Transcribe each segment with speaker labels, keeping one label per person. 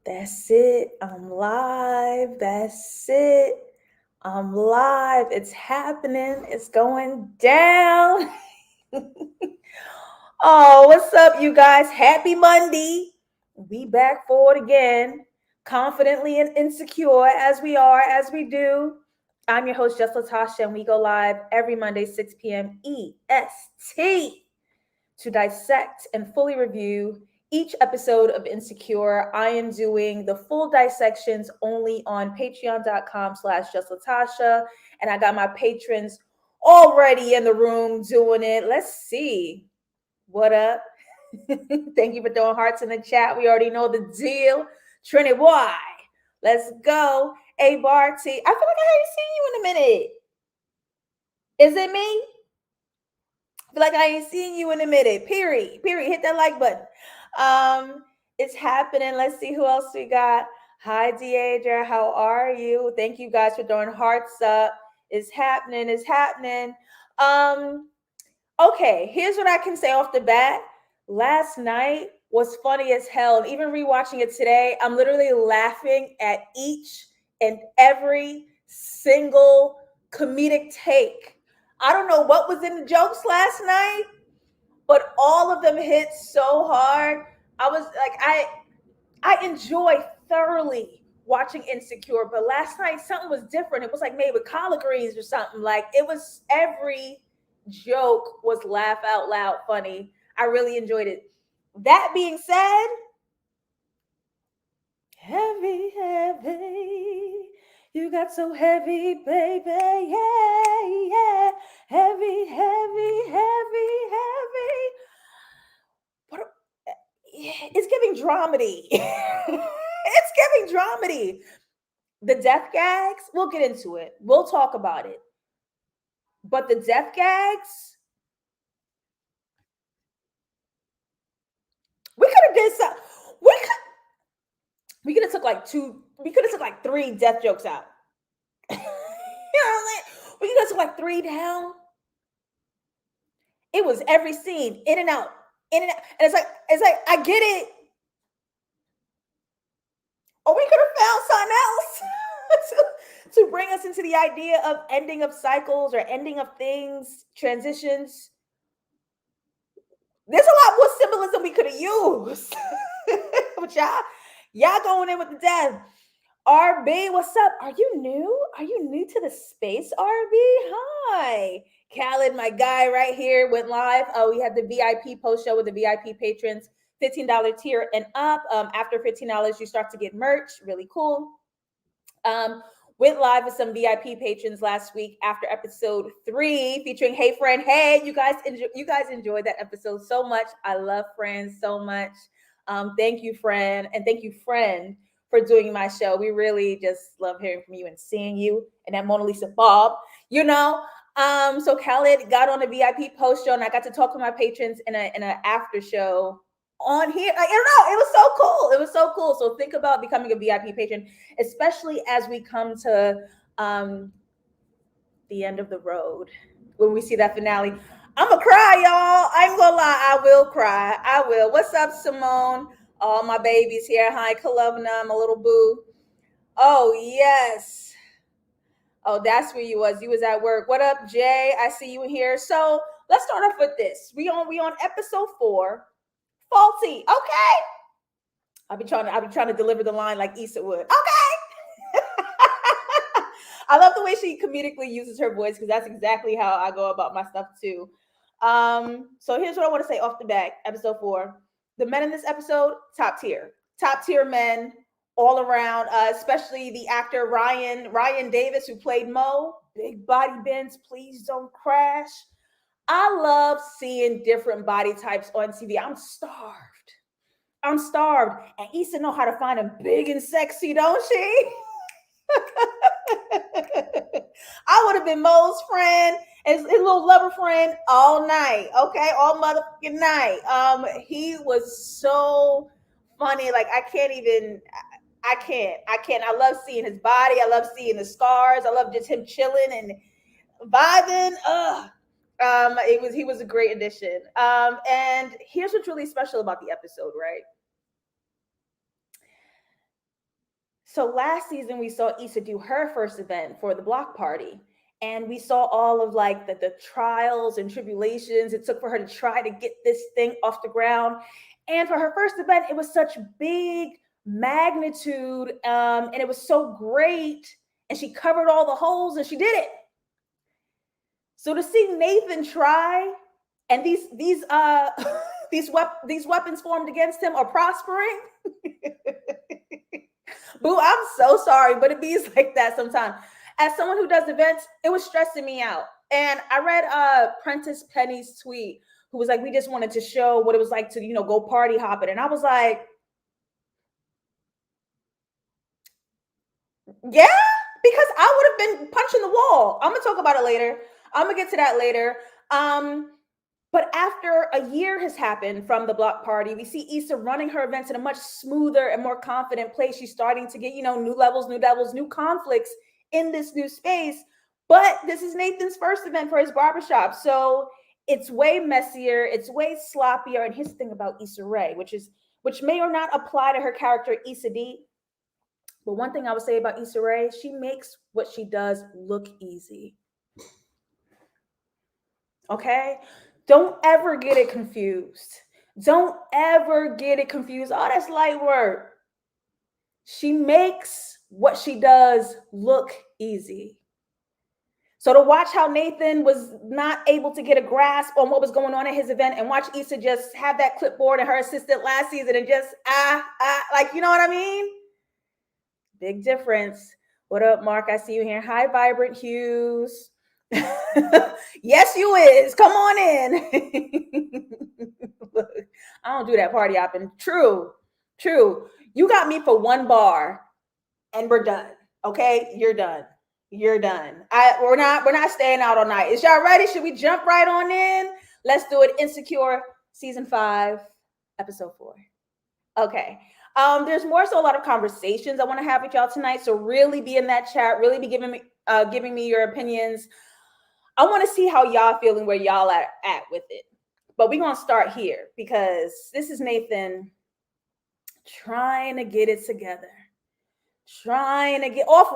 Speaker 1: That's it. I'm live. That's it. I'm live. It's happening. It's going down. Oh, what's up, you guys? Happy Monday. We back for it again. Confidently and insecure as we are, as we do. I'm your host, JustLatasha, and we go live every Monday, 6 p.m. EST to dissect and fully review each episode of Insecure. I am doing the full dissections only on patreon.com/JustLatasha. And I got my patrons already in the room doing it. Let's see. What up? Thank you for throwing hearts in the chat. We already know the deal. Trinity Y. Let's go. A Barty. I feel like I haven't seen you in a minute. Is it me? I feel like I ain't seen you in a minute. Period. Period. Hit that like button. It's happening. Let's see who else we got. Hi, Deidre. How are you? Thank you guys for throwing hearts up. It's happening. It's happening. Okay, here's what I can say off the bat. Last night was funny as hell. And even rewatching it today, I'm literally laughing at each and every single comedic take. I don't know what was in the jokes last night, but all of them hit so hard. I was like, I enjoy thoroughly watching Insecure, but last night something was different. It was like made with collard greens or something. Like it was every joke was laugh out loud funny. I really enjoyed it. That being said, heavy, heavy. You got so heavy, baby. Yeah, yeah. Heavy, heavy, heavy, heavy. What it's giving dramedy. It's giving dramedy. The death gags, we'll get into it. We'll talk about it. But the death gags, we could have did some. We could have took like two. We could have took like three death jokes out. You know what I'm saying? We could have took like three down. It was every scene in and out, in and out, and it's like I get it. Or we could have found something else to bring us into the idea of ending of cycles or ending of things, transitions. There's a lot more symbolism we could have used. But y'all going in with the death. RB, what's up? Are you new? Are you new to the space, RB? Hi. Khaled, my guy right here, went live. Oh, we had the VIP post show with the VIP patrons, $15 tier and up. After $15, you start to get merch. Really cool. Went live with some VIP patrons last week after episode 3, featuring Hey Friend. Hey, you guys enjoyed that episode so much. I love Friend so much. Thank you, Friend, and thank you, Friend, for doing my show. We really just love hearing from you and seeing you and that Mona Lisa Bob, you know. So Khaled got on the VIP post show, and I got to talk to my patrons in an after show on here. Like, I don't know, it was so cool. It was so cool. So think about becoming a VIP patron, especially as we come to the end of the road when we see that finale. I'm gonna cry, y'all. I ain't gonna lie, I will cry. I will. What's up, Simone? All my babies here. Hi, Kalubna, my little boo. Oh yes. Oh, that's where you was. You was at work. What up, Jay? I see you here. So let's start off with this. We on episode 4. Faulty. Okay. I'll be trying to deliver the line like Issa would. Okay. I love the way she comedically uses her voice because that's exactly how I go about my stuff too. So here's what I want to say off the bat. Episode 4. The men in this episode, top tier men all around. Especially the actor Ryan Davis, who played Mo. Big body bends, please don't crash. I love seeing different body types on TV. I'm starved. And Issa know how to find them big and sexy, don't she? I would have been Mo's friend, his little lover friend, all night. Okay, all motherfucking night. He was so funny. Like I can't. I love seeing his body. I love seeing the scars. I love just him chilling and vibing. He was a great addition. And here's what's really special about the episode, right? So last season we saw Issa do her first event for the block party. And we saw all of like the trials and tribulations it took for her to try to get this thing off the ground. And for her first event, it was such big magnitude, and it was so great. And she covered all the holes and she did it. So to see Nathan try, and these these weapons formed against him are prospering. Boo, I'm so sorry, but it be like that sometimes. As someone who does events, it was stressing me out. And I read Prentice Penny's tweet, who was like, we just wanted to show what it was like to, go party hopping. And I was like, yeah, because I would have been punching the wall. I'm gonna talk about it later. I'm gonna get to that later. But after a year has happened from the block party, we see Issa running her events in a much smoother and more confident place. She's starting to get, new levels, new devils, new conflicts in this new space. But this is Nathan's first event for his barbershop. So it's way messier, it's way sloppier. And here's the thing about Issa Rae, which may or not apply to her character Issa D. But one thing I would say about Issa Rae, she makes what she does look easy. Okay? Don't ever get it confused. Don't ever get it confused. Oh, that's light work. She makes what she does look easy. So to watch how Nathan was not able to get a grasp on what was going on at his event, and watch Issa just have that clipboard and her assistant last season and just, like, you know what I mean? Big difference. What up, Mark? I see you here. Hi, Vibrant Hues. Yes, you is. Come on in. Look, I don't do that party hopping. True. You got me for one bar, and we're done. Okay, you're done. We're not staying out all night. Is y'all ready? Should we jump right on in? Let's do it. Insecure season 5, episode 4. Okay. There's more so a lot of conversations I want to have with y'all tonight. So really be in that chat. Really be giving me your opinions. I want to see how y'all feeling, where y'all at with it. But we're going to start here because this is Nathan trying to get it together. Trying to get off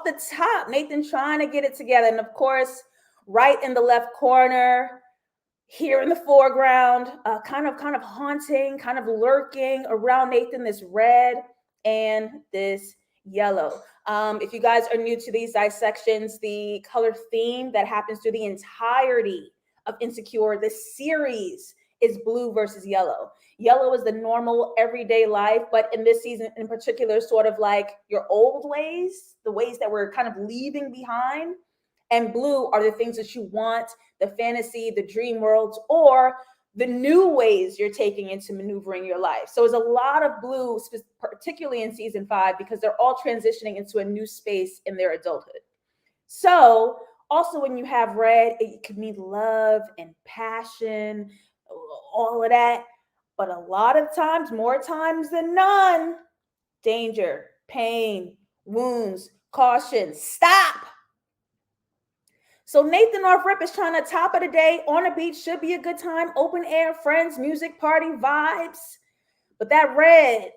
Speaker 1: the top. Nathan trying to get it together. And of course, right in the left corner, here in the foreground, kind of haunting, kind of lurking around Nathan, this red and this yellow. If you guys are new to these dissections, the color theme that happens through the entirety of Insecure, this series, is blue versus yellow. Yellow is the normal everyday life, but in this season in particular, sort of like your old ways, the ways that we're kind of leaving behind. And blue are the things that you want, the fantasy, the dream worlds, or the new ways you're taking into maneuvering your life. So there's a lot of blue, particularly in season 5, because they're all transitioning into a new space in their adulthood. So also when you have red, it could mean love and passion, all of that. But a lot of times, more times than none, danger, pain, wounds, caution, stop. So Nathan off rip is trying to top of the day on a beach. Should be a good time. Open air, friends, music, party, vibes. But that red,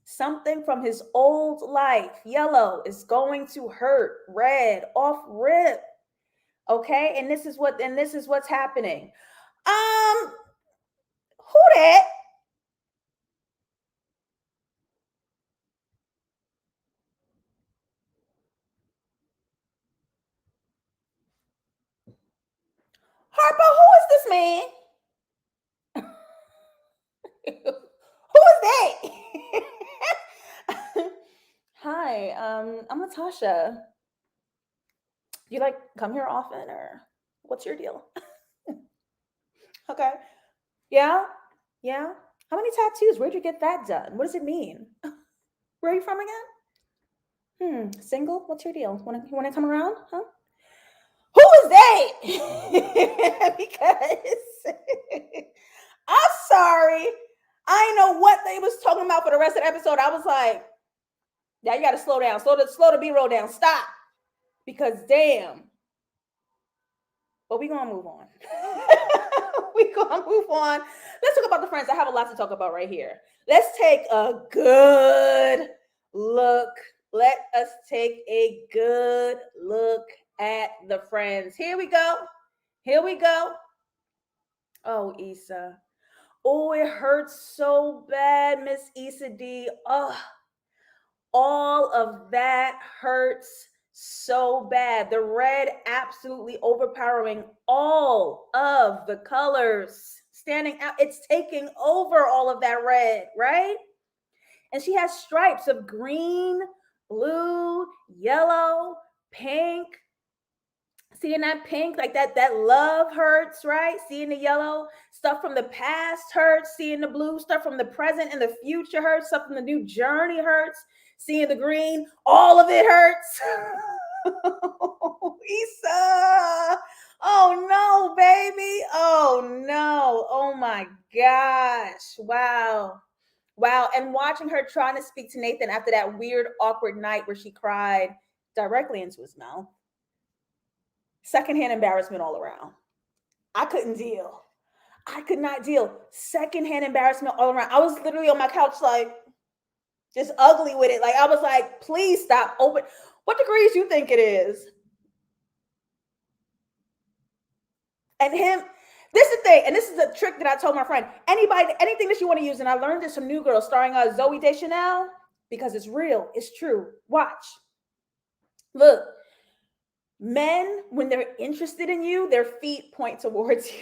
Speaker 1: something from his old life, yellow, is going to hurt. Red off rip. Okay, and this is what's happening. Who that? Harper, who is this man? Who is that? Hi, I'm Latasha. You like come here often, or what's your deal? Okay. Yeah? Yeah? How many tattoos? Where'd you get that done? What does it mean? Where are you from again? Single? What's your deal? Wanna come around? Huh? Who is that? Because I'm sorry. I didn't know what they was talking about for the rest of the episode. I was like, yeah, you gotta slow down. Slow the B-roll down. Stop. Because damn. But we're gonna move on. We're gonna move on. Let's talk about the friends. I have a lot to talk about right here. Let's take a good look. Let us take a good look at the friends. Here we go. Here we go. Oh, Issa. Oh, it hurts so bad, Miss Issa D. Oh, all of that hurts so bad. The red absolutely overpowering all of the colors, standing out. It's taking over all of that red, right? And she has stripes of green, blue, yellow, pink. Seeing that pink, like that love hurts, right? Seeing the yellow stuff from the past hurts. Seeing the blue stuff from the present and the future hurts. Stuff from the new journey hurts. Seeing the green, all of it hurts. Issa. Oh no, baby. Oh no. Oh my gosh. Wow. Wow. And watching her trying to speak to Nathan after that weird, awkward night where she cried directly into his mouth. Secondhand embarrassment all around. I couldn't deal. I could not deal. Secondhand embarrassment all around. I was literally on my couch, like, just ugly with it. Like, I was like, please stop. Open. What degrees you think it is? And him, this is the thing, and this is a trick that I told my friend. Anybody, anything that you want to use, and I learned this from New Girl starring Zoe Deschanel, because it's real, it's true. Watch. Look, men, when they're interested in you, their feet point towards you.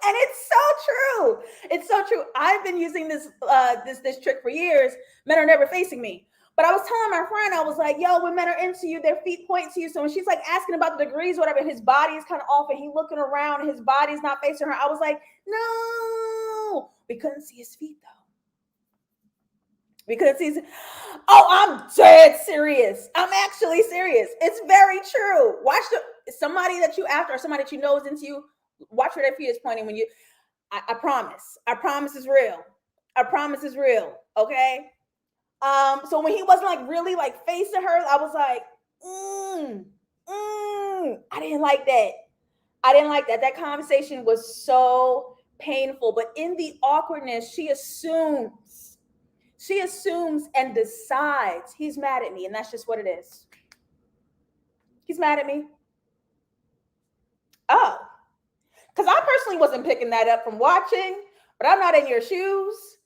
Speaker 1: And it's so true. It's so true. I've been using this trick for years. Men are never facing me. But I was telling my friend, I was like, yo, when men are into you, their feet point to you. So when she's like asking about the degrees, whatever, and his body is kind of off and he's looking around and his body's not facing her, I was like, no. We couldn't see his feet though. We couldn't see his. Oh, I'm dead serious. I'm actually serious. It's very true. Watch somebody that you after or somebody that you know is into you. Watch where their feet is pointing when you. I promise. I promise it's real. I promise it's real. Okay. So when he wasn't like really like facing her, I was like, I didn't like that. I didn't like that. That conversation was so painful. But in the awkwardness, she assumes and decides he's mad at me, and that's just what it is. He's mad at me. Oh, because I personally wasn't picking that up from watching, but I'm not in your shoes.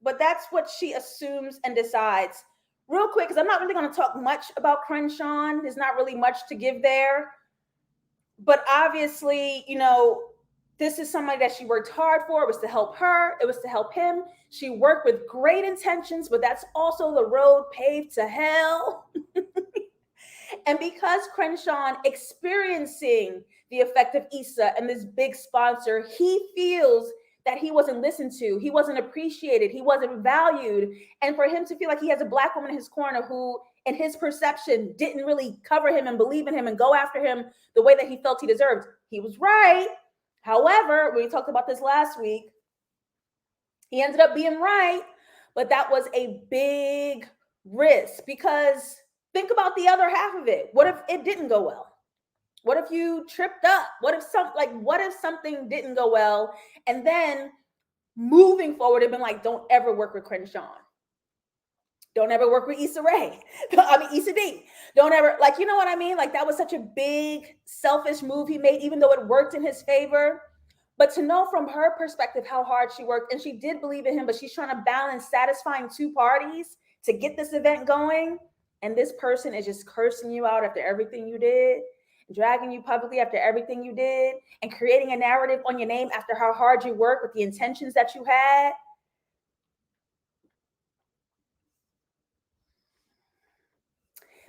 Speaker 1: But that's what she assumes and decides. Real quick, because I'm not really going to talk much about Crenshawn. There's not really much to give there. But obviously, this is somebody that she worked hard for. It was to help her. It was to help him. She worked with great intentions, but that's also the road paved to hell. And because Crenshawn experiencing the effect of Issa and this big sponsor, he feels that he wasn't listened to, he wasn't appreciated, he wasn't valued. And for him to feel like he has a Black woman in his corner who, in his perception, didn't really cover him and believe in him and go after him the way that he felt he deserved, he was right. However, we talked about this last week, he ended up being right, but that was a big risk because think about the other half of it. What if it didn't go well? What if you tripped up? What if something didn't go well? And then moving forward, it'd been like, don't ever work with Crenshawn. Don't ever work with Issa Rae. Issa D. Don't ever, you know what I mean? Like, that was such a big, selfish move he made, even though it worked in his favor. But to know from her perspective how hard she worked, and she did believe in him, but she's trying to balance satisfying two parties to get this event going. And this person is just cursing you out after everything you did, dragging you publicly after everything you did, and creating a narrative on your name after how hard you worked with the intentions that you had.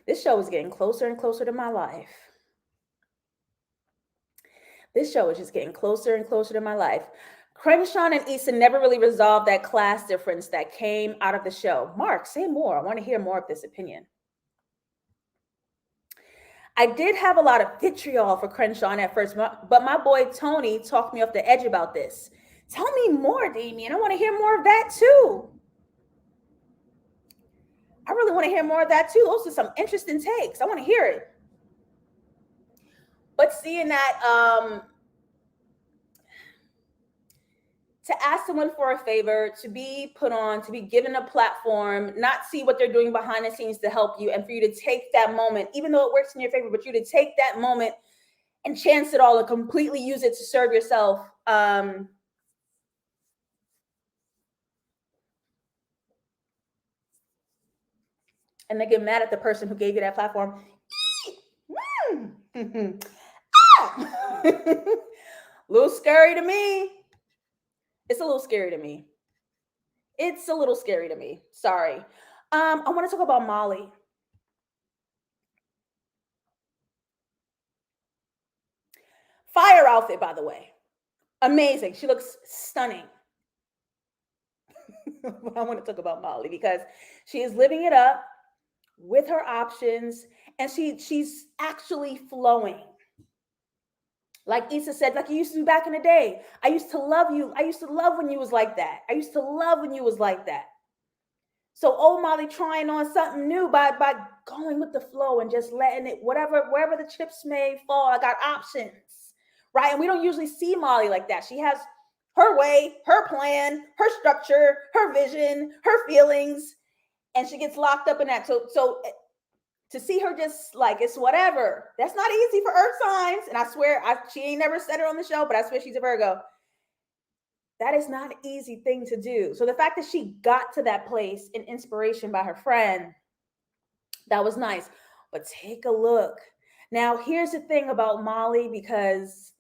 Speaker 1: This show is getting closer and closer to my life. This show is just getting closer and closer to my life. Crenshawn and Issa never really resolved that class difference that came out of the show. Mark, say more. I want to hear more of this opinion. I did have a lot of vitriol for Crenshawn at first, but my boy Tony talked me off the edge about this. Tell me more, Damien. I want to hear more of that too. I really want to hear more of that too. Those are some interesting takes. I want to hear it. But seeing that, to ask someone for a favor, to be put on, to be given a platform, not see what they're doing behind the scenes to help you, and for you to take that moment, even though it works in your favor, but you to take that moment and chance it all and completely use it to serve yourself. And they get mad at the person who gave you that platform. A little scary to me. It's a little scary to me. It's a little scary to me. Sorry. I want to talk about Molly. Fire outfit, by the way. Amazing. She looks stunning. I want to talk about Molly because she is living it up with her options, and she's actually flowing. Like Issa said, like you used to do back in the day. I used to love you. I used to love when you was like that. I used to love when you was like that. So old Molly trying on something new by going with the flow and just letting it, wherever the chips may fall, I got options. Right. And we don't usually see Molly like that. She has her way, her plan, her structure, her vision, her feelings, and she gets locked up in that. So to see her just like it's whatever, that's not easy for earth signs. And I swear she ain't never said it on the show, but I swear she's a Virgo. That is not an easy thing to do. So the fact that she got to that place in inspiration by her friend, that was nice. But take a look. Now, here's the thing about Molly, because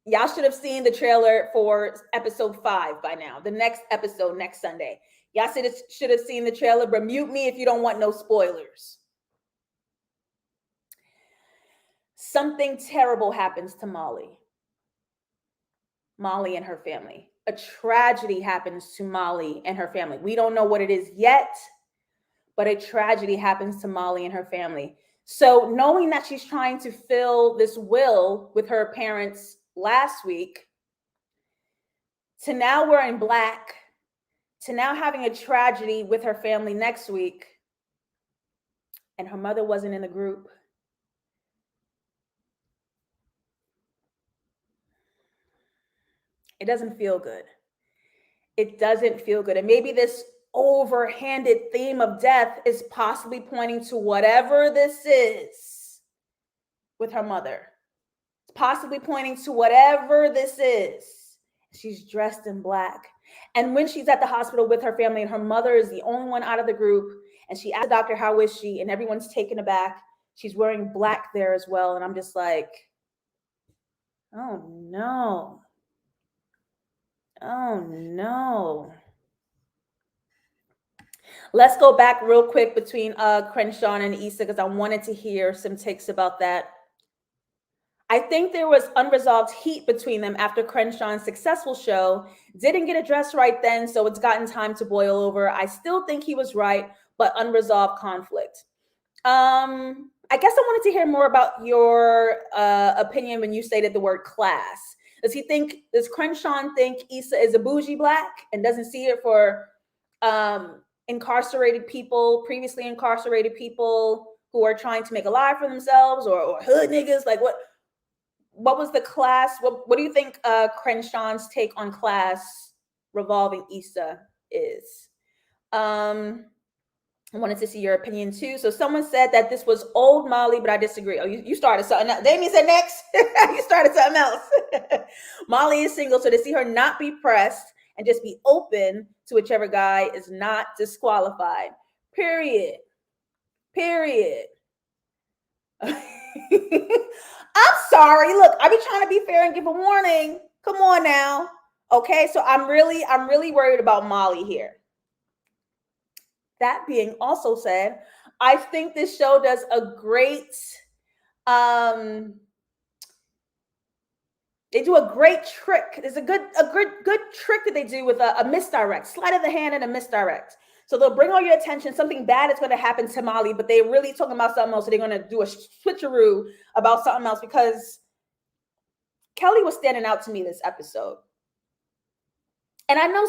Speaker 1: y'all should have seen the trailer for episode 5 by now. The next episode, next Sunday. Y'all should have seen the trailer, but mute me if you don't want no spoilers. Something terrible happens to Molly. Molly and her family. A tragedy happens to Molly and her family. We don't know what it is yet, but a tragedy happens to Molly and her family. So knowing that she's trying to fill this will with her parents last week, to now wearing black, to now having a tragedy with her family next week, and her mother wasn't in the group. It doesn't feel good. It doesn't feel good. And maybe this overhanded theme of death is possibly pointing to whatever this is with her mother. It's possibly pointing to whatever this is. She's dressed in black. And when she's at the hospital with her family and her mother is the only one out of the group, and she asked the doctor, how is she? And everyone's taken aback. She's wearing black there as well. And I'm just like, oh no. Oh no. Let's go back real quick between Crenshawn and Issa, because I wanted to hear some takes about that. I think there was unresolved heat between them after Crenshawn's successful show. Didn't get addressed right then, so it's gotten time to boil over. I still think he was right, but unresolved conflict. I guess I wanted to hear more about your opinion when you stated the word class. Does Crenshawn think Issa is a bougie black and doesn't see it for incarcerated people, previously incarcerated people who are trying to make a life for themselves, or hood niggas? Like what was the class? What do you think Crenshawn's take on class revolving Issa is? I wanted to see your opinion too. So someone said that this was old Molly, but I disagree. Oh, you started something else. Damien said next. You started something else. Molly is single, so to see her not be pressed and just be open to whichever guy is not disqualified. Period. I'm sorry. Look, I be trying to be fair and give a warning. Come on now. Okay, so I'm really worried about Molly here. That being also said, I think this show does a great, they do a great trick. There's a good trick that they do with a misdirect, sleight of the hand and a misdirect. So they'll bring all your attention, something bad is going to happen to Molly, but they're really talking about something else. So they're going to do a switcheroo about something else, because Kelly was standing out to me this episode. And I know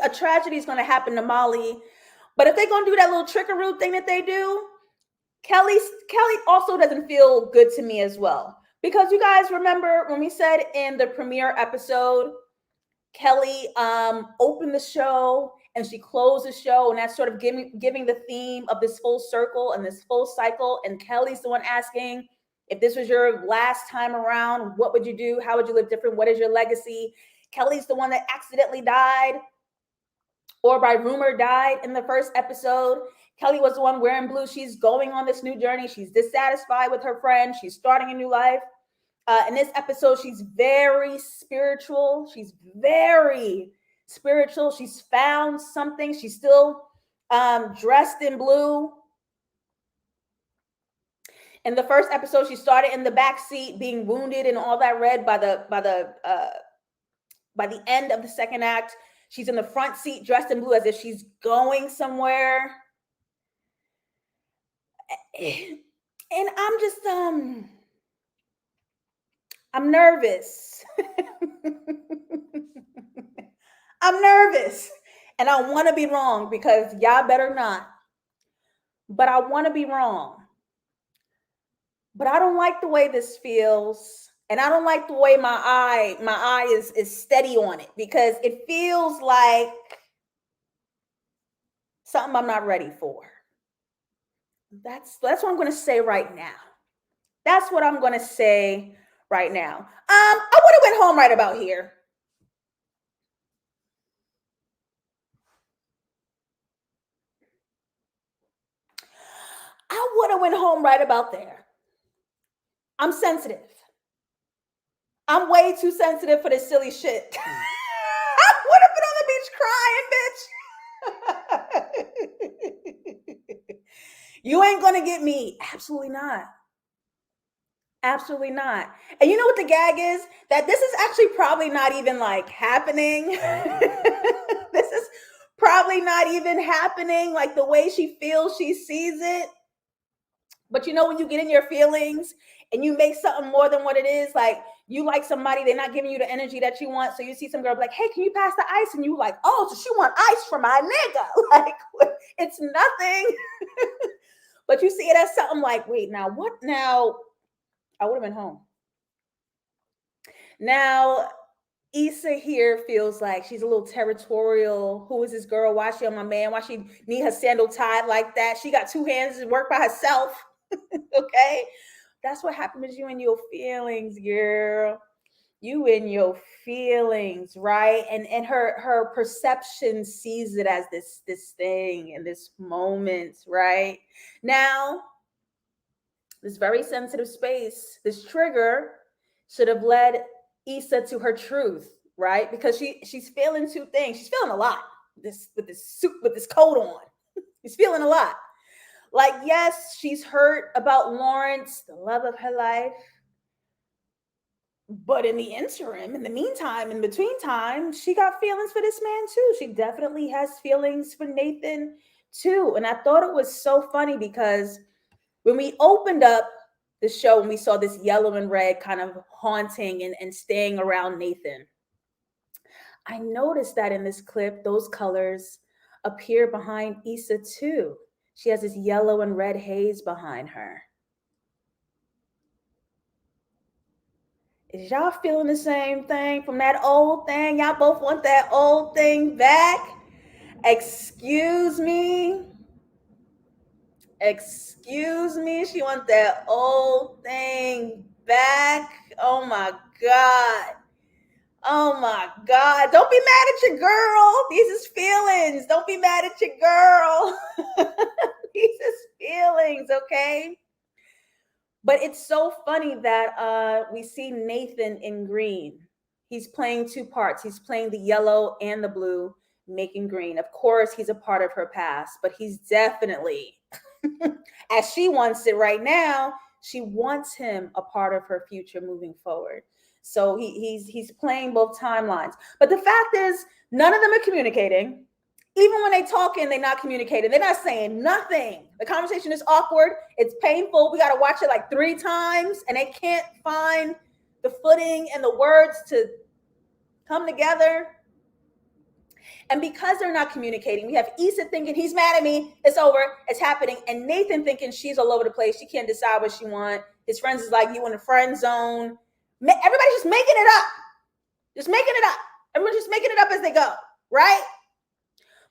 Speaker 1: a tragedy is going to happen to Molly. But if they're going to do that little trickaroo thing that they do, Kelly also doesn't feel good to me as well. Because you guys remember when we said in the premiere episode Kelly opened the show and she closed the show, and that's sort of giving the theme of this full circle and this full cycle. And Kelly's the one asking, if this was your last time around, what would you do? How would you live different? What is your legacy? Kelly's the one that accidentally died, or by rumor died in the first episode. Kelly was the one wearing blue. She's going on this new journey. She's dissatisfied with her friend. She's starting a new life. In this episode, she's very spiritual. She's very spiritual. She's found something. She's still dressed in blue. In the first episode, she started in the back seat, being wounded and all that red. By the end of the second act, she's in the front seat, dressed in blue, as if she's going somewhere. And I'm just I'm nervous. I'm nervous. And I want to be wrong, because y'all better not. But I want to be wrong. But I don't like the way this feels. And I don't like the way my eye is steady on it, because it feels like something I'm not ready for. That's what I'm going to say right now. That's what I'm going to say right now. I would have went home right about here. I would have went home right about there. I'm sensitive. I'm way too sensitive for this silly shit. I would have been on the beach crying, bitch. You ain't gonna get me. Absolutely not. Absolutely not. And you know what the gag is? That this is actually probably not even like happening. This is probably not even happening like the way she feels she sees it. But you know, when you get in your feelings and you make something more than what it is, like you like somebody, they're not giving you the energy that you want. So you see some girl like, hey, can you pass the ice? And you like, oh, so she want ice from my nigga. Like, it's nothing. But you see it as something like, wait, now what? Now, I would have been home. Now, Issa here feels like she's a little territorial. Who is this girl? Why is she on my man? Why she need her sandal tied like that? She got two hands and work by herself. Okay? That's what happened to you in your feelings, girl. You in your feelings, right? And her perception sees it as this thing and this moment, right? Now, this very sensitive space, this trigger should have led Issa to her truth, right? Because she's feeling two things. She's feeling a lot. With this coat on. She's feeling a lot. Like, yes, she's hurt about Lawrence, the love of her life. But in the interim, in the meantime, in between time, she got feelings for this man too. She definitely has feelings for Nathan too. And I thought it was so funny because when we opened up the show and we saw this yellow and red kind of haunting and staying around Nathan, I noticed that in this clip, those colors appear behind Issa too. She has this yellow and red haze behind her. Is y'all feeling the same thing from that old thing? Y'all both want that old thing back? Excuse me? Excuse me? She wants that old thing back? Oh my God. Oh my God. Don't be mad at your girl. These is feelings. Don't be mad at your girl. These is feelings, okay? But it's so funny that we see Nathan in green. He's playing two parts. He's playing the yellow and the blue, making green. Of course, he's a part of her past, but he's definitely, as she wants it right now, she wants him a part of her future moving forward. So he's playing both timelines. But the fact is, none of them are communicating. Even when they talking, they're not communicating. They're not saying nothing. The conversation is awkward. It's painful. We got to watch it like 3 times, and they can't find the footing and the words to come together. And because they're not communicating, we have Issa thinking he's mad at me. It's over. It's happening. And Nathan thinking she's all over the place. She can't decide what she wants. His friends is like, you in the friend zone. Everybody's just making it up. Just making it up. Everyone's just making it up as they go, right?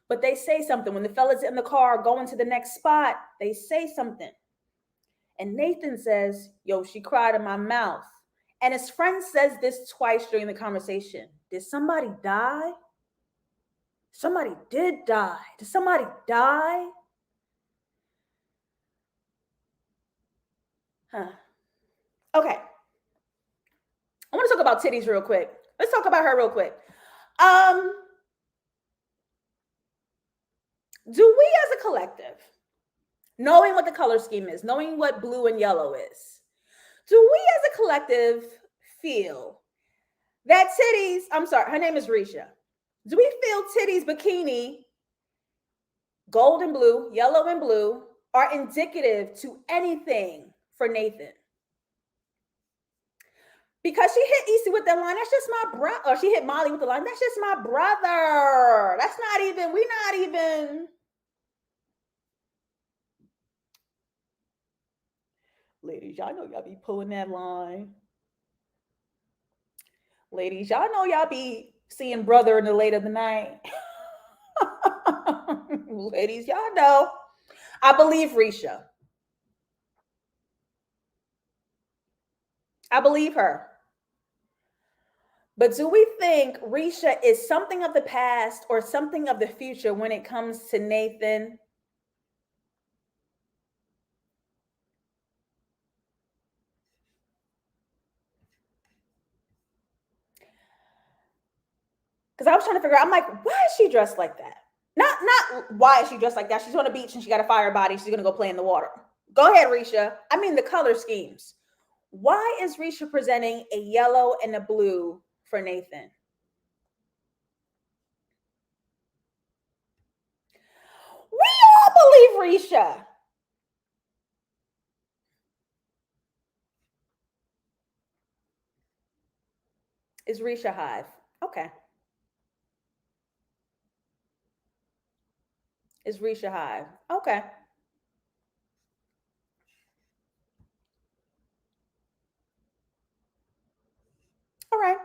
Speaker 1: But they say something. When the fellas in the car going to the next spot, they say something. And Nathan says, yo, she cried in my mouth. And his friend says this twice during the conversation. Did somebody die? Somebody did die. Did somebody die? Huh. Okay. I want to talk about titties real quick. Let's talk about her real quick. Do we as a collective, knowing what the color scheme is, knowing what blue and yellow is, do we as a collective feel that titties, I'm sorry, her name is Risha. Do we feel titties bikini, gold and blue, yellow and blue, are indicative to anything for Nathan? Because she hit Issa with that line, that's just my brother. Or she hit Molly with the line, that's just my brother. That's not even, we're not even. Ladies, y'all know y'all be pulling that line. Ladies, y'all know y'all be seeing brother in the late of the night. Ladies, y'all know. I believe Risha. I believe her. But do we think Risha is something of the past or something of the future when it comes to Nathan? Because I was trying to figure out, I'm like, why is she dressed like that? Not why is she dressed like that? She's on the beach and she got a fire body. She's going to go play in the water. Go ahead, Risha. I mean, the color schemes. Why is Risha presenting a yellow and a blue for Nathan? We all believe Risha. Is Risha Hive? Okay. Is Risha Hive? Okay. All right.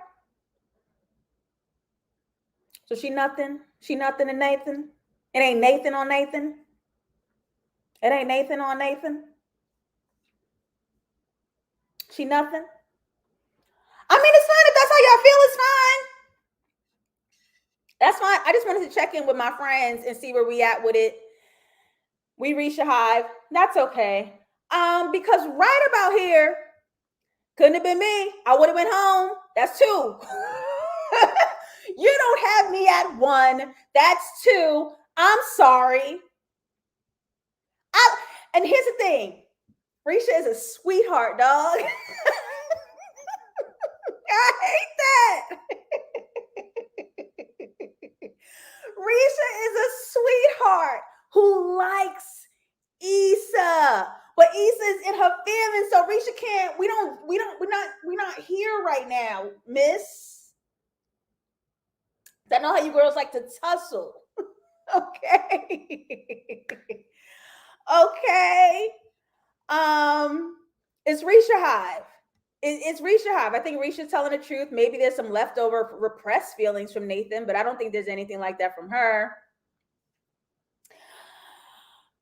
Speaker 1: So she nothing? She nothing to Nathan? It ain't Nathan on Nathan? It ain't Nathan on Nathan? She nothing? I mean, it's fine if that's how y'all feel. It's fine. That's fine. I just wanted to check in with my friends and see where we at with it. We reached a hive. That's okay. Because right about here, couldn't have been me. I would have went home. That's two. You don't have me at one. That's two. I'm sorry. And here's the thing. Risha is a sweetheart, dog. I hate that. Risha is a sweetheart who likes Issa, but Issa is in her feelings, so Risha can't. We're not here right now, miss. I know how you girls like to tussle. Okay. Okay. It's Risha Hive. It's Risha Hive. I think Risha's telling the truth. Maybe there's some leftover repressed feelings from Nathan, but I don't think there's anything like that from her.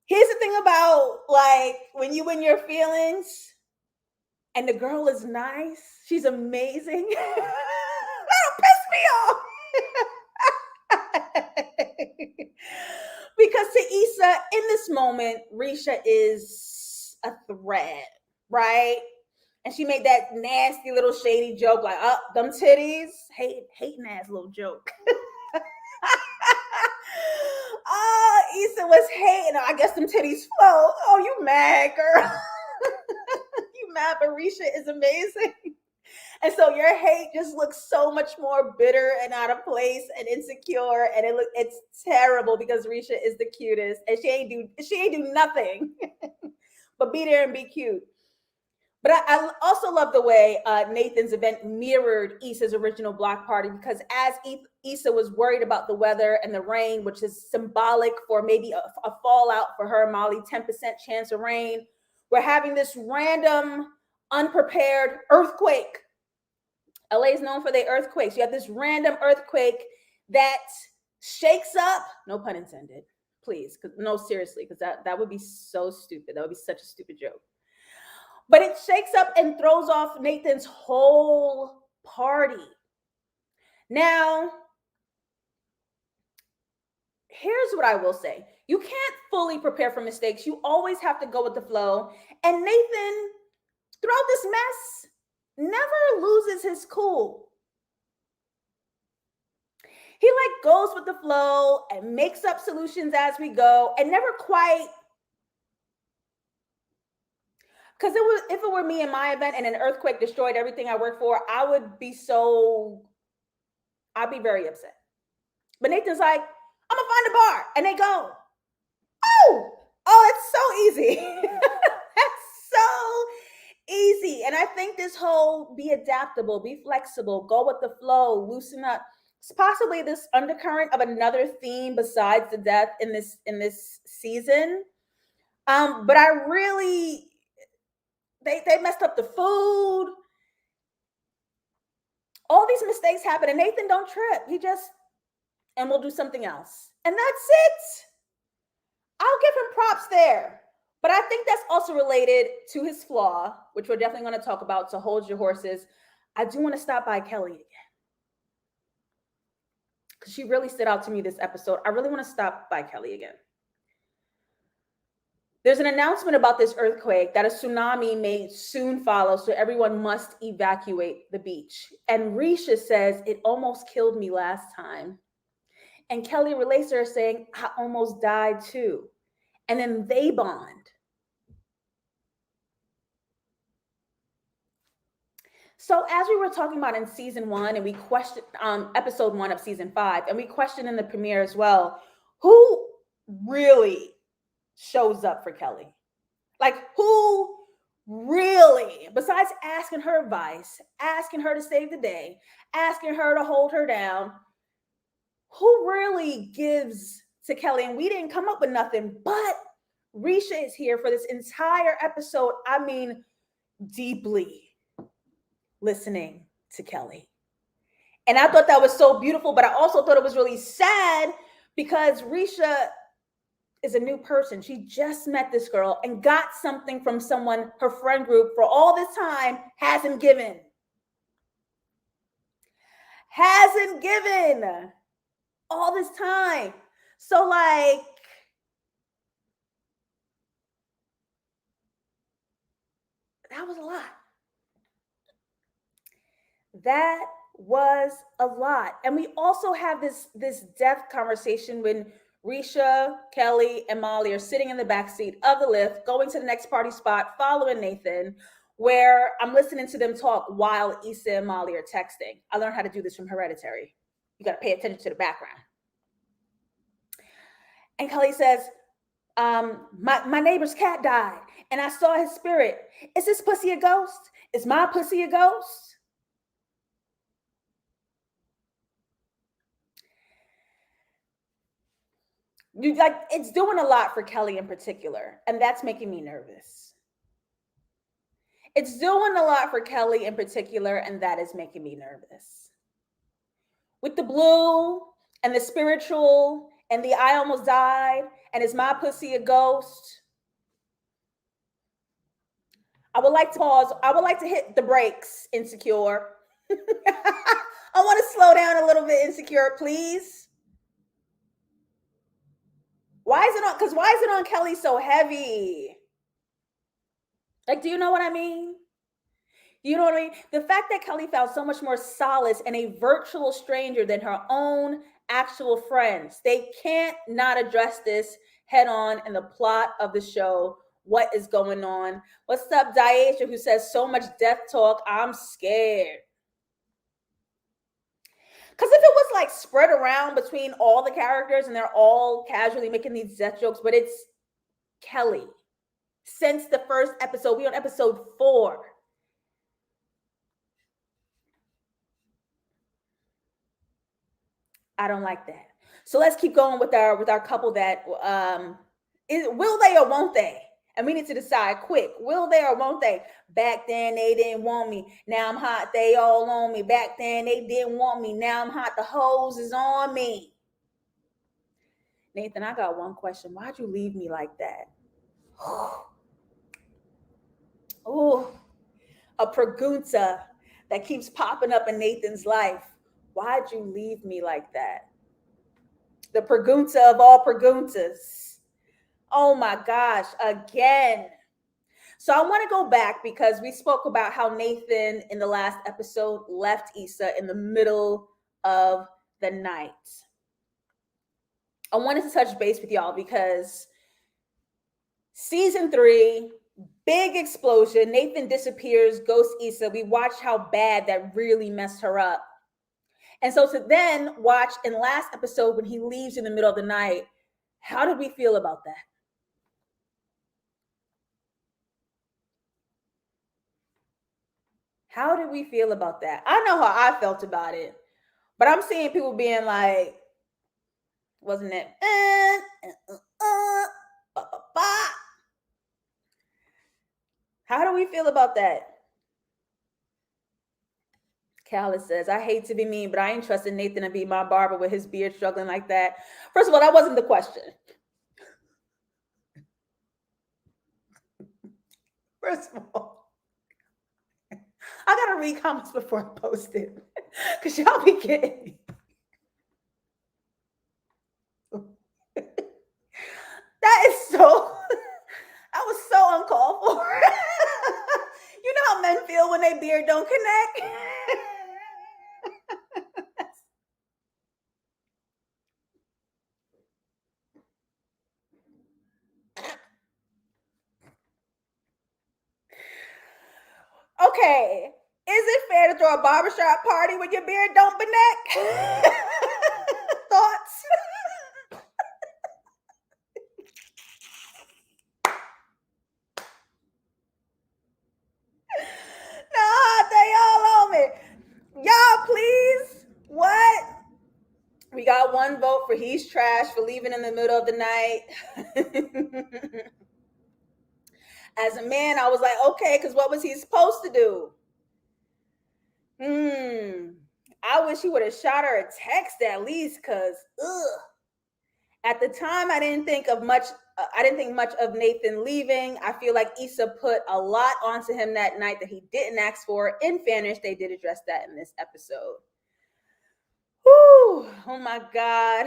Speaker 1: Here's the thing about like when you in your feelings and the girl is nice, she's amazing. That'll piss me off. Because to Issa, in this moment, Risha is a threat, right? And she made that nasty little shady joke, like, oh, them titties. Hating ass little joke. Issa was hating. I guess them titties flow. Oh, you mad, girl. You mad, but Risha is amazing. And so your hate just looks so much more bitter and out of place and insecure. And it's terrible because Risha is the cutest. And she ain't do nothing but be there and be cute. But I also love the way Nathan's event mirrored Issa's original block party, because as Issa was worried about the weather and the rain, which is symbolic for maybe a fallout for her, Molly, 10% chance of rain, we're having this random, unprepared earthquake LA is known for their earthquakes. You have this random earthquake that shakes up, no pun intended, please, because no, seriously, because that would be so stupid. That would be such a stupid joke. But it shakes up and throws off Nathan's whole party. Now, here's what I will say. You can't fully prepare for mistakes. You always have to go with the flow. And Nathan, throughout this mess, never loses his cool. He like goes with the flow and makes up solutions as we go and never quite. Because if it were me in my event and an earthquake destroyed everything I worked for, I'd be very upset. But Nathan's like, I'm gonna find a bar. And they go, oh, it's so easy. That's so easy. And I think this whole be adaptable, be flexible, go with the flow, loosen up. It's possibly this undercurrent of another theme besides the death in this season. But I really, they messed up the food. All these mistakes happen, and Nathan don't trip. And we'll do something else. And that's it. I'll give him props there. But I think that's also related to his flaw, which we're definitely going to talk about. So hold your horses. I do want to stop by Kelly again, because she really stood out to me this episode. I really want to stop by Kelly again. There's an announcement about this earthquake that a tsunami may soon follow, so everyone must evacuate the beach. And Risha says, it almost killed me last time. And Kelly relates to her saying, I almost died too. And then they bond. So as we were talking about in season 1, and we questioned episode 1 of season 5, and we questioned in the premiere as well, who really shows up for Kelly? Like, who really, besides asking her advice, asking her to save the day, asking her to hold her down, who really gives to Kelly? And we didn't come up with nothing, but Risha is here for this entire episode. I mean, deeply listening to Kelly. And I thought that was so beautiful, but I also thought it was really sad because Risha is a new person. She just met this girl and got something from someone her friend group for all this time hasn't given. Hasn't given all this time. So like, that was a lot. That was a lot. And we also have this death conversation when Risha, Kelly, and Molly are sitting in the backseat of the lift, going to the next party spot, following Nathan, where I'm listening to them talk while Issa and Molly are texting. I learned how to do this from Hereditary. You got to pay attention to the background. And Kelly says, my neighbor's cat died, and I saw his spirit. Is this pussy a ghost? Is my pussy a ghost? It's doing a lot for Kelly in particular, and that's making me nervous. It's doing a lot for Kelly in particular, and that is making me nervous. With the blue and the spiritual and the I almost died and is my pussy a ghost, I would like to pause. I would like to hit the brakes, Insecure. I want to slow down a little bit, Insecure, please. Why is it on Kelly so heavy? Like, do you know what I mean? You know what I mean? The fact that Kelly found so much more solace in a virtual stranger than her own actual friends. They can't not address this head on in the plot of the show. What is going on? What's up, Diasha, who says so much death talk? I'm scared. Because if it was like spread around between all the characters and they're all casually making these death jokes, but it's Kelly. Since the first episode, we're on episode 4. I don't like that. So let's keep going with our couple that will they or won't they? And we need to decide quick, will they or won't they? Back then they didn't want me. Now I'm hot. They all on me. Back then they didn't want me. Now I'm hot. The hose is on me. Nathan, I got one question. Why'd you leave me like that? Oh, a pregunta that keeps popping up in Nathan's life. Why'd you leave me like that? The pregunta of all preguntas. Oh my gosh, again. So I want to go back because we spoke about how Nathan in the last episode left Issa in the middle of the night. I wanted to touch base with y'all because season 3, big explosion. Nathan disappears, ghosts Issa. We watch how bad that really messed her up. And so to then watch in last episode when he leaves in the middle of the night, how did we feel about that? How did we feel about that? I know how I felt about it, but I'm seeing people being like, wasn't it? How do we feel about that? Callis says, I hate to be mean, but I ain't trusting Nathan to be my barber with his beard struggling like that. First of all, that wasn't the question. First of all, I gotta read comments before I post it. Because y'all be kidding me. That is so, that was so uncalled for. You know how men feel when their beard don't connect? Okay, is it fair to throw a barbershop party when your beard don't connect? Thoughts? No, they all on me. Y'all, please. What? We got one vote for he's trash for leaving in the middle of the night. As a man, I was like, okay, because what was he supposed to do? I wish he would have shot her a text at least, because at the time I didn't think much of Nathan leaving. I feel like Issa put a lot onto him that night that he didn't ask for. In fairness, they did address that in this episode. Whew, oh my God.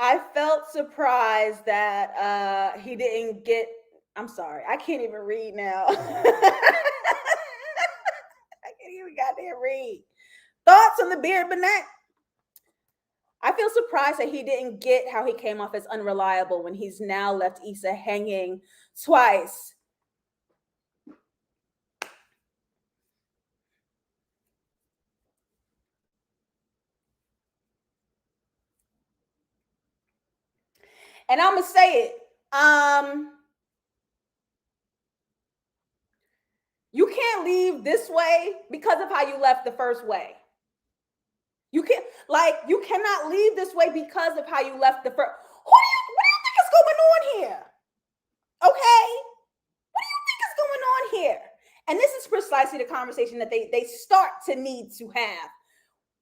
Speaker 1: I felt surprised that he didn't get, I'm sorry, I can't even read now. I can't even goddamn read. Thoughts on the beard Bennett? I feel surprised that he didn't get how he came off as unreliable when he's now left Issa hanging twice. And I'm going to say it. You can't leave this way because of how you left the first way. You cannot leave this way because of how you left the first. What do you think is going on here? Okay? What do you think is going on here? And this is precisely the conversation that they start to need to have.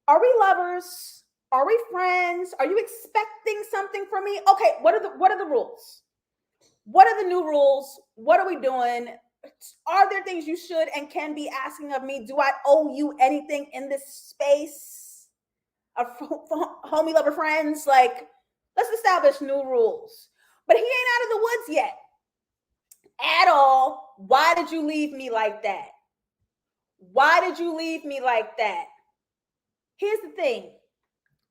Speaker 1: Are we lovers? Are we friends? Are you expecting something from me? Okay, what are the rules? What are the new rules? What are we doing? Are there things you should and can be asking of me? Do I owe you anything in this space? Homie lover friends? Like, let's establish new rules. But he ain't out of the woods yet. At all. Why did you leave me like that? Why did you leave me like that? Here's the thing.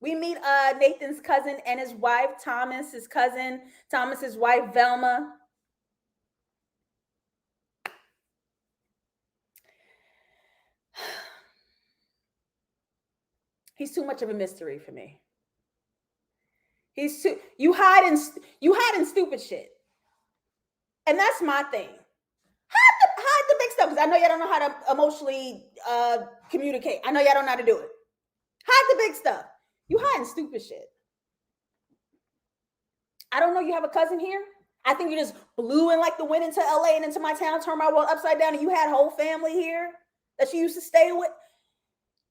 Speaker 1: We meet Nathan's cousin and his wife, Thomas, his cousin, Thomas's wife, Velma. He's too much of a mystery for me. You hide in stupid shit. And that's my thing. Hide the big stuff, because I know y'all don't know how to emotionally communicate. I know y'all don't know how to do it. Hide the big stuff. You hiding stupid shit. I don't know. You have a cousin here? I think you just blew in like the wind into LA and into my town, turned my world upside down, and you had whole family here that you used to stay with.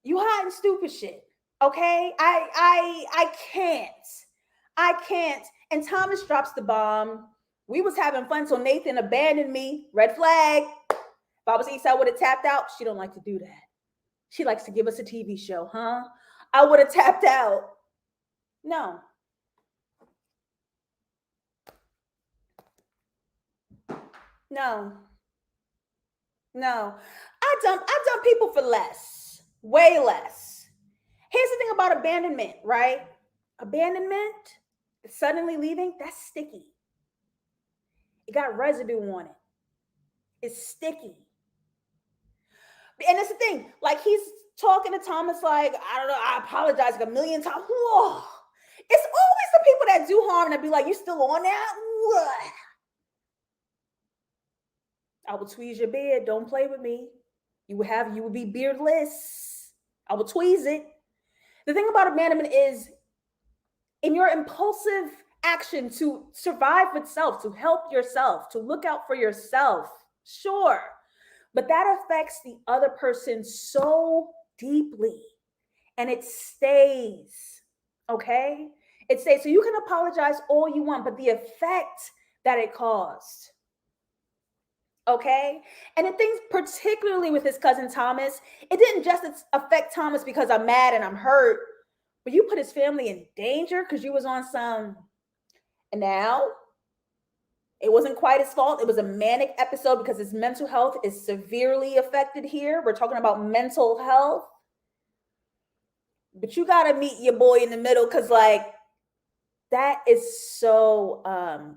Speaker 1: You hiding stupid shit. Okay? I can't. I can't. And Thomas drops the bomb. We was having fun, so Nathan abandoned me. Red flag. If I was Issa, I would have tapped out. She don't like to do that. She likes to give us a TV show, huh? I would have tapped out. No. No. No. I dump people for less. Way less. Here's the thing about abandonment, right? Abandonment, suddenly leaving, that's sticky. It got residue on it. It's sticky. And it's the thing, like he's talking to Thomas like, I don't know, I apologize like a million times. Whoa. It's always the people that do harm that be like, you still on that? What? I will tweeze your beard. Don't play with me. You will be beardless. I will tweeze it. The thing about abandonment is in your impulsive action to survive with self, to help yourself, to look out for yourself, sure. But that affects the other person so deeply and it stays, okay? It stays. So you can apologize all you want, but the effect that it caused, okay? And the things, particularly with his cousin Thomas, it didn't just affect Thomas because I'm mad and I'm hurt, but you put his family in danger because you was on some, and now it wasn't quite his fault. It was a manic episode because his mental health is severely affected here. We're talking about mental health. But you got to meet your boy in the middle because like that is so,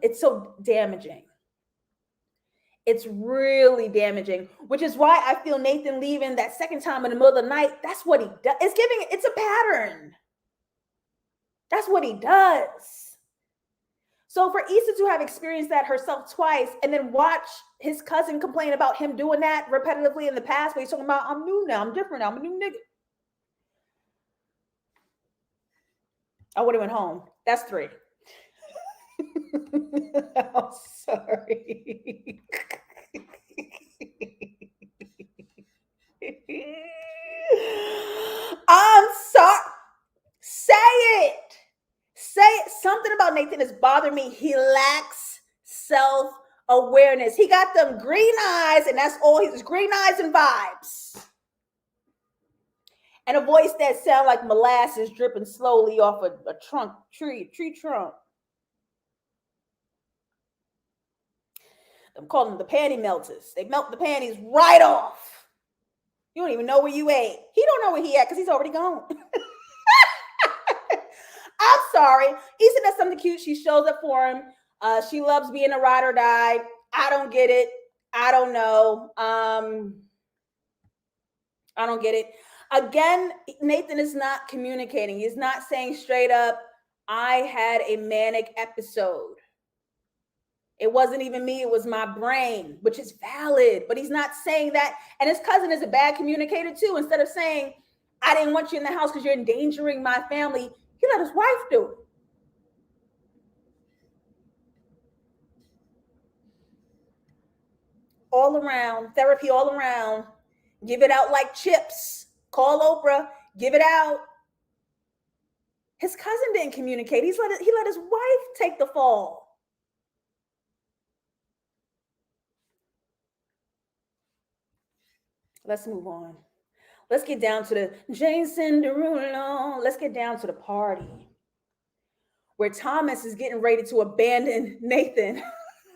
Speaker 1: it's so damaging. It's really damaging, which is why I feel Nathan leaving that second time in the middle of the night, that's what he does. It's a pattern. That's what he does. So for Issa to have experienced that herself twice and then watch his cousin complain about him doing that repetitively in the past, where he's talking about, I'm new now, I'm different now, I'm a new nigga. I would have went home. That's 3. I'm sorry. I'm sorry. Say it. Say it. Something about Nathan is bothering me. He lacks self-awareness. He got them green eyes, and that's all. He's green eyes and vibes. And a voice that sounds like molasses dripping slowly off a tree trunk. I'm calling them the panty melters. They melt the panties right off. You don't even know where you ate. He don't know where he at because he's already gone. I'm sorry. Issa does something cute. She shows up for him. She loves being a ride or die. I don't get it. I don't know. I don't get it. Again, Nathan is not communicating. He's not saying straight up, I had a manic episode. It wasn't even me. It was my brain, which is valid. But he's not saying that. And his cousin is a bad communicator too. Instead of saying, I didn't want you in the house because you're endangering my family, he let his wife do it. All around, therapy all around. Give it out like chips. Call Oprah, give it out. His cousin didn't communicate. He let his wife take the fall. Let's move on. Let's get down to the Jason Derulo. Let's get down to the party where Thomas is getting ready to abandon Nathan.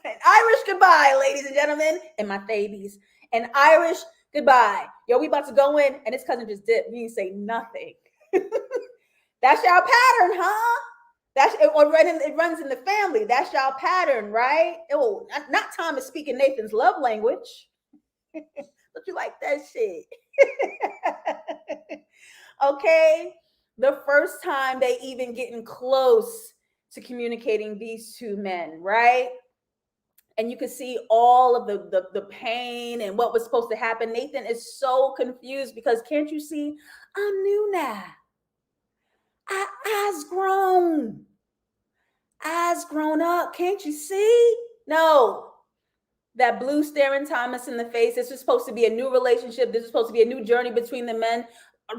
Speaker 1: An Irish goodbye, ladies and gentlemen, and my babies. An Irish goodbye. Yo, we about to go in, and his cousin just dipped. He didn't say nothing. That's y'all pattern, huh? It runs in the family. That's y'all pattern, right? Oh, not Thomas speaking Nathan's love language. Don't you like that shit? Okay. The first time they even getting close to communicating, these two men, right? And you can see all of the pain and what was supposed to happen. Nathan is so confused because can't you see? I'm new now. Eyes grown. Eyes grown up. Can't you see? No. That blue staring Thomas in the face. This was supposed to be a new relationship. This was supposed to be a new journey between the men.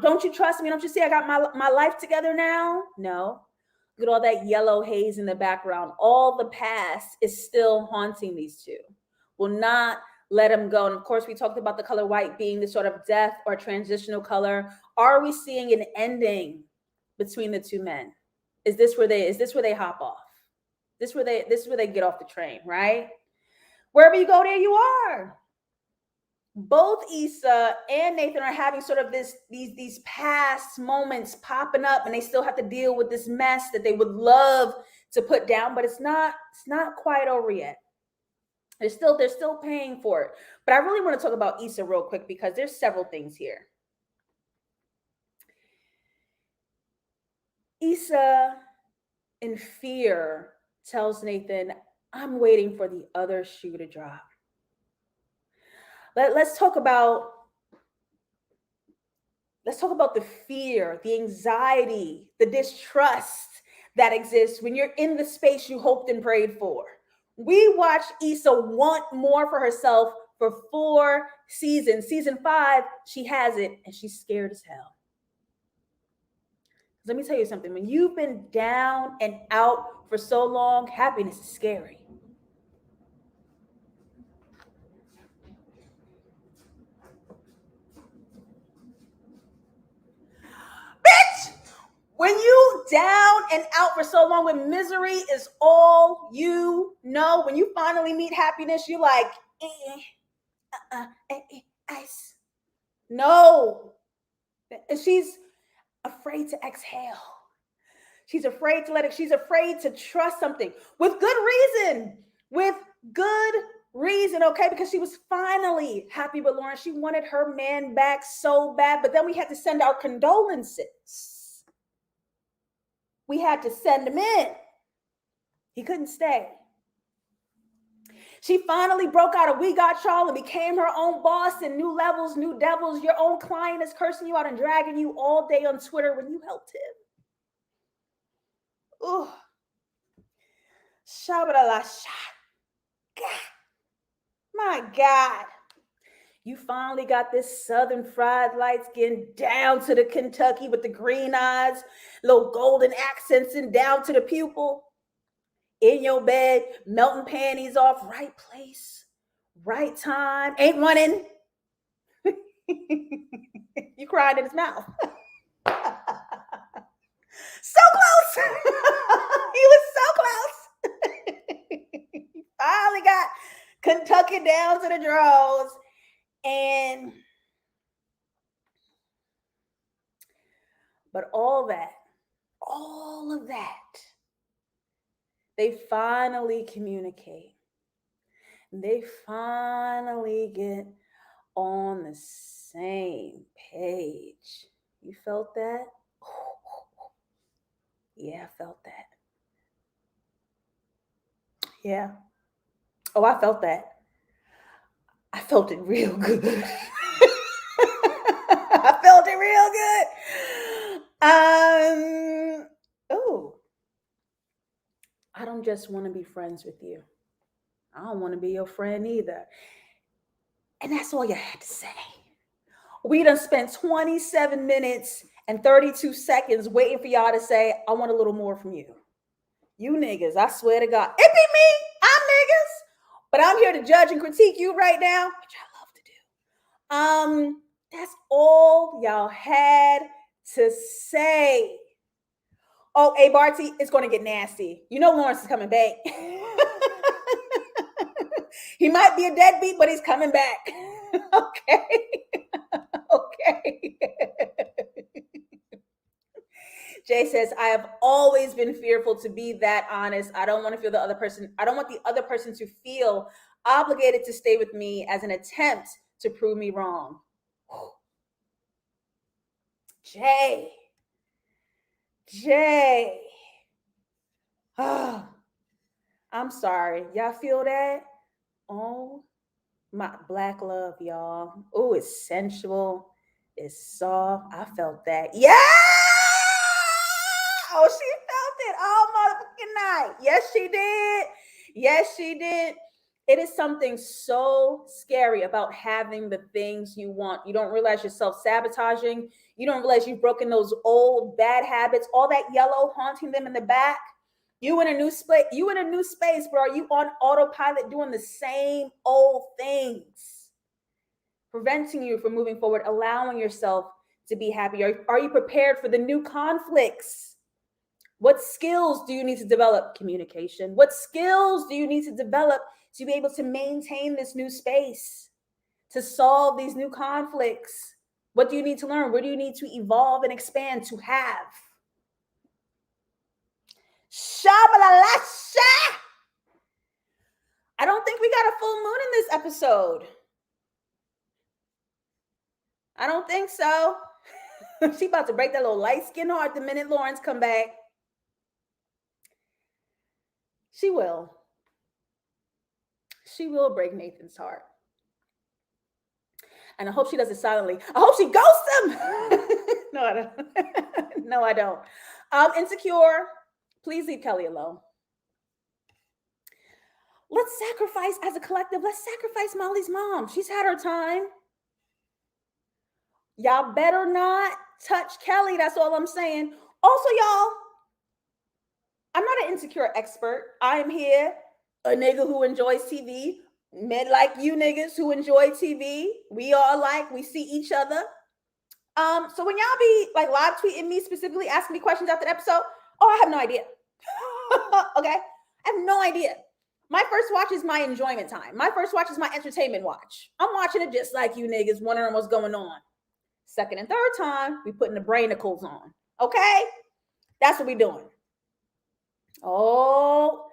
Speaker 1: Don't you trust me? Don't you see I got my life together now? No. Look at all that yellow haze in the background. All the past is still haunting these two. Will not let them go. And of course, we talked about the color white being the sort of death or transitional color. Are we seeing an ending between the two men? Is this where they hop off? This is where they get off the train, right? Wherever you go, there you are. Both Issa and Nathan are having sort of these past moments popping up, and they still have to deal with this mess that they would love to put down, but it's not quite over yet. They're still paying for it. But I really want to talk about Issa real quick because there's several things here. Issa, in fear, tells Nathan, I'm waiting for the other shoe to drop. Let's talk about the fear, the anxiety, the distrust that exists when you're in the space you hoped and prayed for. We watched Issa want more for herself for 4 seasons. Season 5, she has it, and she's scared as hell. Let me tell you something. When you've been down and out for so long, happiness is scary. Bitch! When you down and out for so long, when misery is all you know, when you finally meet happiness, you're like, ice. No. And she's afraid to exhale. She's afraid to let it, she's afraid to trust something with good reason. With good reason, okay? Because she was finally happy with Lauren. She wanted her man back so bad, but then we had to send our condolences. We had to send him in. He couldn't stay. She finally broke out of we got y'all and became her own boss and new levels, new devils. Your own client is cursing you out and dragging you all day on Twitter when you helped him. Ooh. JustLatasha. God. My God. You finally got this Southern fried light skin down to the Kentucky with the green eyes, little golden accents and down to the pupil. In your bed, melting panties off, right place, right time, ain't running. You cried in his mouth. So close. He was so close. He finally got Kentucky down to the draws. But all of that, they finally communicate. They finally get on the same page. You felt that? Yeah, I felt that. Yeah. Oh, I felt that. I felt it real good. I felt it real good. Oh, I don't just want to be friends with you. I don't want to be your friend either. And that's all you had to say. We done spent 27 minutes and 32 seconds waiting for y'all to say, I want a little more from you. You niggas, I swear to God. It be me. I'm niggas. But I'm here to judge and critique you right now, which I love to do. That's all y'all had to say. Oh, hey, Barty, it's going to get nasty. You know Lawrence is coming back. He might be a deadbeat, but he's coming back. Okay. Okay. Jay says, I have always been fearful to be that honest. I don't want to feel the other person. I don't want the other person to feel obligated to stay with me as an attempt to prove me wrong. Jay. Oh, I'm sorry. Y'all feel that? Oh, my black love, y'all. Oh, it's sensual. It's soft. I felt that. Yeah! She felt it all motherfucking night. Yes, she did. Yes, she did. It is something so scary about having the things you want. You don't realize you're self-sabotaging. You don't realize you've broken those old bad habits, all that yellow haunting them in the back. You in a new space, but are you on autopilot doing the same old things? Preventing you from moving forward, allowing yourself to be happy. Are you prepared for the new conflicts? What skills do you need to develop? Communication. What skills do you need to develop to be able to maintain this new space, to solve these new conflicts? What do you need to learn? Where do you need to evolve and expand to have? JustLatasha. I don't think we got a full moon in this episode. I don't think so. She about to break that little light skin heart the minute Lawrence come back. She will. She will break Nathan's heart. And I hope she does it silently. I hope she ghosts him. No, I don't. No, I don't. Insecure. Please leave Kelly alone. Let's sacrifice as a collective. Let's sacrifice Molly's mom. She's had her time. Y'all better not touch Kelly. That's all I'm saying. Also, y'all, I'm not an insecure expert. I'm here, a nigga who enjoys TV. Men like you niggas who enjoy TV. We all like, we see each other. So when y'all be like live tweeting me, specifically asking me questions after the episode, I have no idea. Okay? I have no idea. My first watch is my enjoyment time. My first watch is my entertainment watch. I'm watching it just like you niggas, wondering what's going on. Second and third time, we putting the brainicles on. Okay? That's what we doing. Oh,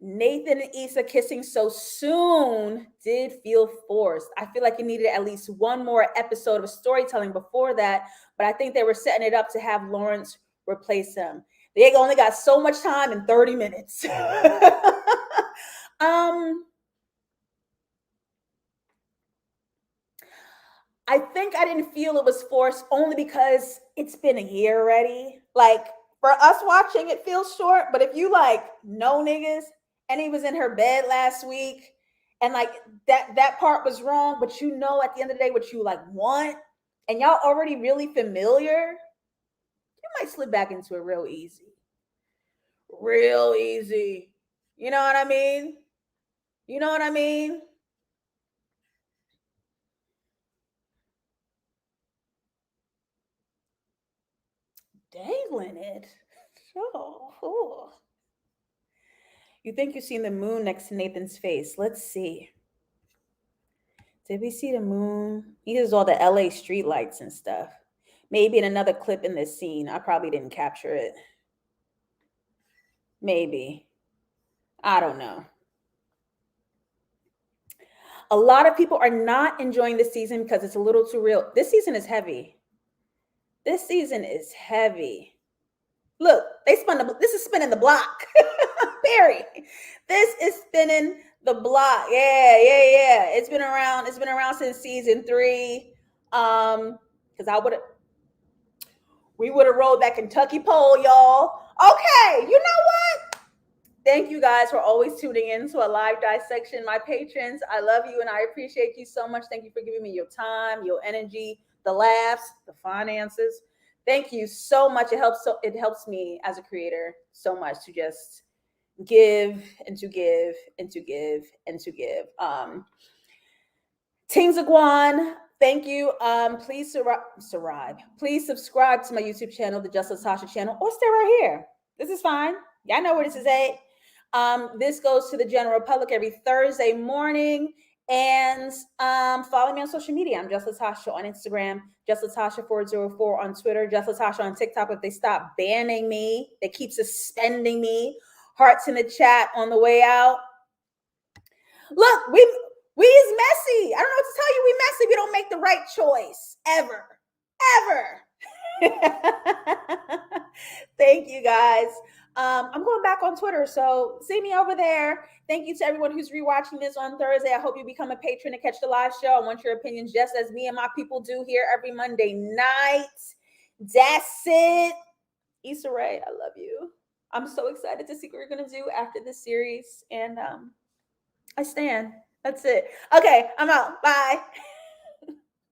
Speaker 1: Nathan and Issa kissing so soon did feel forced. I feel like you needed at least one more episode of storytelling before that, but I think they were setting it up to have Lawrence replace him. They only got so much time in 30 minutes. I think I didn't feel it was forced only because it's been a year already. Like, for us watching, it feels short, but if you like know niggas and he was in her bed last week and like that part was wrong, but you know at the end of the day what you like want and y'all already really familiar, you might slip back into it real easy. Real easy. You know what I mean? You know what I mean? Dangling it. Oh. You think you've seen the moon next to Nathan's face. Let's see. Did we see the moon? He uses all the LA street lights and stuff. Maybe in another clip in this scene. I probably didn't capture it. Maybe. I don't know. A lot of people are not enjoying this season because it's a little too real. This season is heavy. This season is heavy. Look, this is spinning the block. Barry, this is spinning the block. Yeah. It's been around since season 3. Because we would have rolled that Kentucky pole, y'all. Okay, you know what? Thank you guys for always tuning in to a live dissection. My patrons, I love you and I appreciate you so much. Thank you for giving me your time, your energy, the laughs, the finances. Thank you so much. It helps me as a creator so much to just give and to give and to give and to give. Team Zagwan, thank you. Please subscribe to my YouTube channel, the JustLatasha channel, or stay right here. This is fine. Y'all know where this is at. This goes to the general public every Thursday morning. And follow me on social media. I'm JustLatasha on Instagram, JustLatasha404 on Twitter, JustLatasha on TikTok. If they stop banning me, they keep suspending me. Hearts in the chat on the way out. Look, we is messy. I don't know what to tell you. We messy. We don't make the right choice ever. Thank you guys. I'm going back on Twitter, so see me over there. Thank you to everyone who's rewatching this on Thursday. I hope you become a patron to catch the live show. I want your opinions just as me and my people do here every Monday night. That's it. Issa Rae, I love you. I'm so excited to see what you're gonna do after this series. And I stand. That's it. Okay, I'm out. Bye.